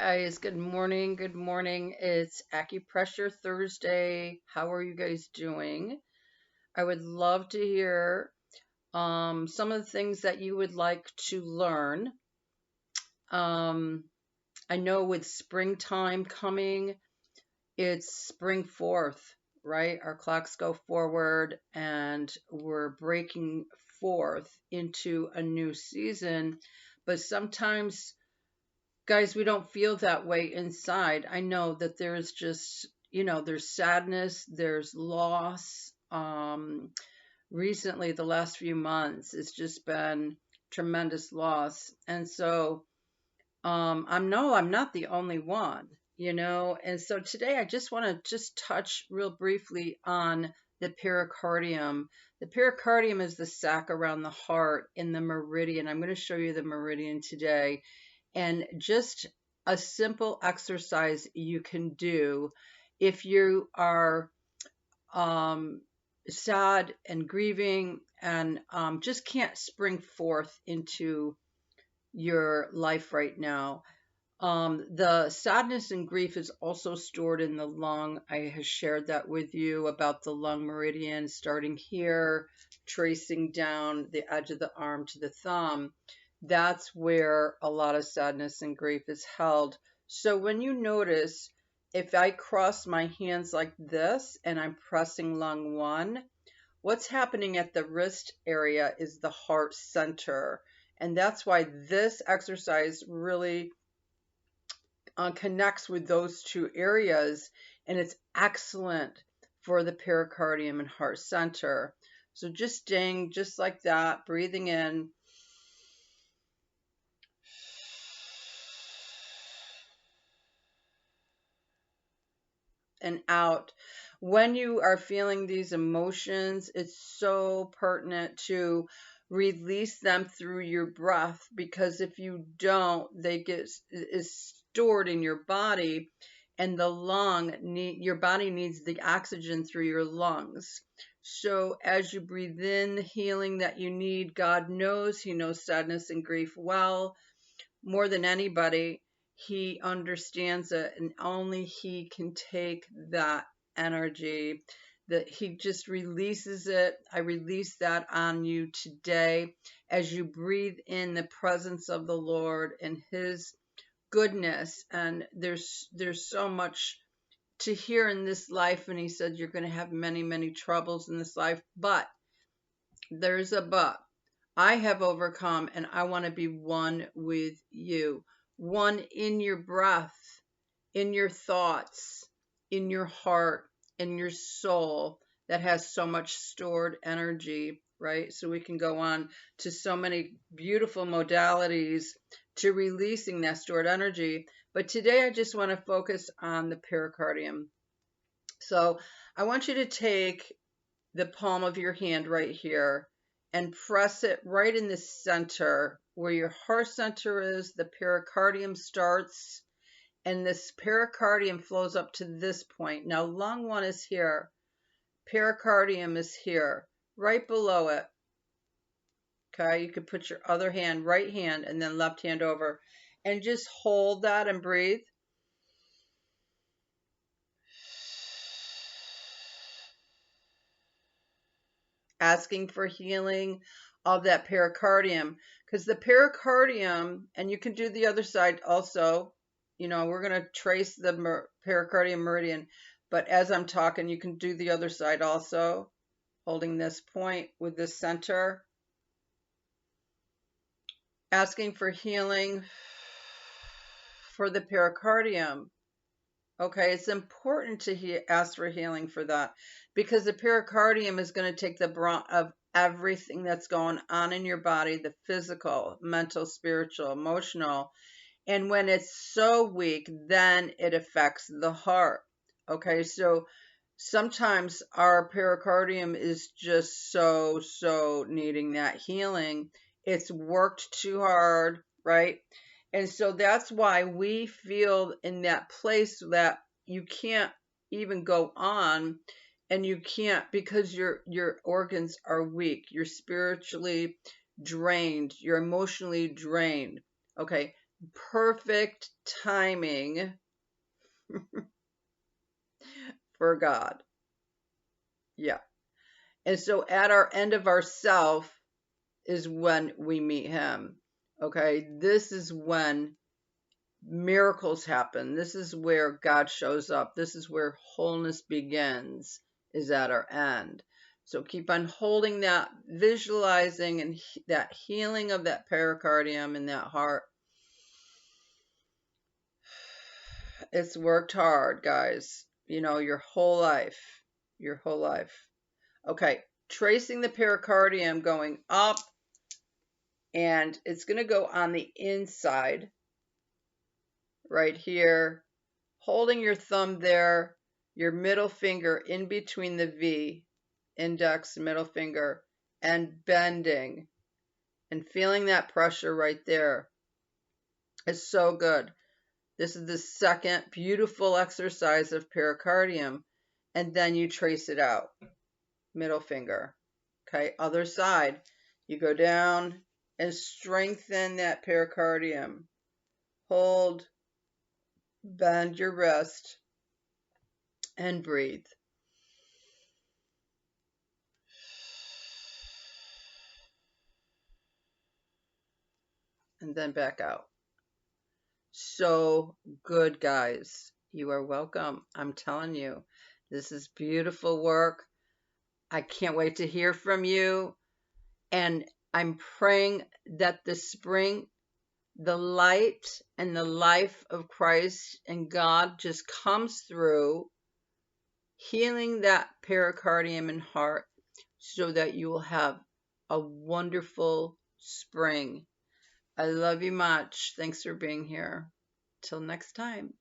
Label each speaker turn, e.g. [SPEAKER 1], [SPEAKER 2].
[SPEAKER 1] Guys, good morning. Good morning. It's acupressure Thursday. How are you guys doing? I would love to hear some of the things that you would like to learn. Um, I know with springtime coming, it's spring forth, right? Our clocks go forward and we're breaking forth into a new season. But sometimes guys, we don't feel that way inside. I know that there's just, there's sadness, there's loss. Recently, the last few months, it's just been tremendous loss. And so, I'm not the only one. And so today I just want to just touch real briefly on the pericardium. The pericardium is the sac around the heart in the meridian. I'm going to show you the meridian today and just a simple exercise you can do if you are um, sad and grieving and just can't spring forth into your life right now. The sadness and grief is also stored in the lung. I have shared that with you about the lung meridian starting here, tracing down the edge of the arm to the thumb. That's where a lot of sadness and grief is held. So when you notice, if I cross my hands like this and I'm pressing lung one, what's happening at the wrist area is the heart center. And that's why this exercise really connects with those two areas, and it's excellent for the pericardium and heart center. So just staying just like that, breathing in and out. When you are feeling these emotions, it's so pertinent to release them through your breath, because if you don't, they get is stored in your body, and your body needs the oxygen through your lungs. So as you breathe in the healing that you need, God knows, He knows sadness and grief well, more than anybody. He understands it, and only He can take that energy, that He just releases it. I release that on you today as you breathe in the presence of the Lord and His goodness. And there's so much to hear in this life, and He said you're going to have many troubles in this life, but there's a but. I have overcome, and I want to be one with you. One in your breath, in your thoughts, in your heart, in your soul that has so much stored energy, right? So we can go on to so many beautiful modalities to releasing that stored energy. But today I just want to focus on the pericardium. So I want you to take the palm of your hand right here and press it right in the center where your heart center is. The pericardium starts, and this pericardium flows up to this point. Now, lung one is here, pericardium is here, right below it. Okay, you could put your other hand, right hand, and then left hand over, and just hold that and breathe. Asking for healing of that pericardium, because the pericardium, and you can do the other side also, we're going to trace the pericardium meridian, but as I'm talking, you can do the other side also, holding this point with the center, asking for healing for the pericardium. Okay, it's important to ask for healing for that, because the pericardium is going to take the brunt of everything that's going on in your body, the physical, mental, spiritual, emotional. And when it's so weak, then it affects the heart. Okay, so sometimes our pericardium is just so needing that healing. It's worked too hard, right? And so that's why we feel in that place that you can't even go on, and you can't, because your organs are weak. You're spiritually drained, you're emotionally drained. Okay, perfect timing for God. Yeah. And so at our end of ourself is when we meet him. Okay. This is when miracles happen. This is where God shows up. This is where wholeness begins, is at our end. So keep on holding that, visualizing and that healing of that pericardium and that heart. It's worked hard, guys. You know, your whole life. Your whole life. Okay, tracing the pericardium going up, and it's going to go on the inside right here, holding your thumb there, your middle finger in between the V, index, middle finger, and bending and feeling that pressure right there. It's so good. This is the second beautiful exercise of pericardium. And then you trace it out. Middle finger. Okay, other side. You go down and strengthen that pericardium. Hold, bend your wrist, and breathe. And then back out. So good, guys. You are welcome. I'm telling you, this is beautiful work. I can't wait to hear from you. And I'm praying that this spring, the light and the life of Christ and God just comes through, healing that pericardium and heart so that you will have a wonderful spring. I love you much. Thanks for being here. Till next time.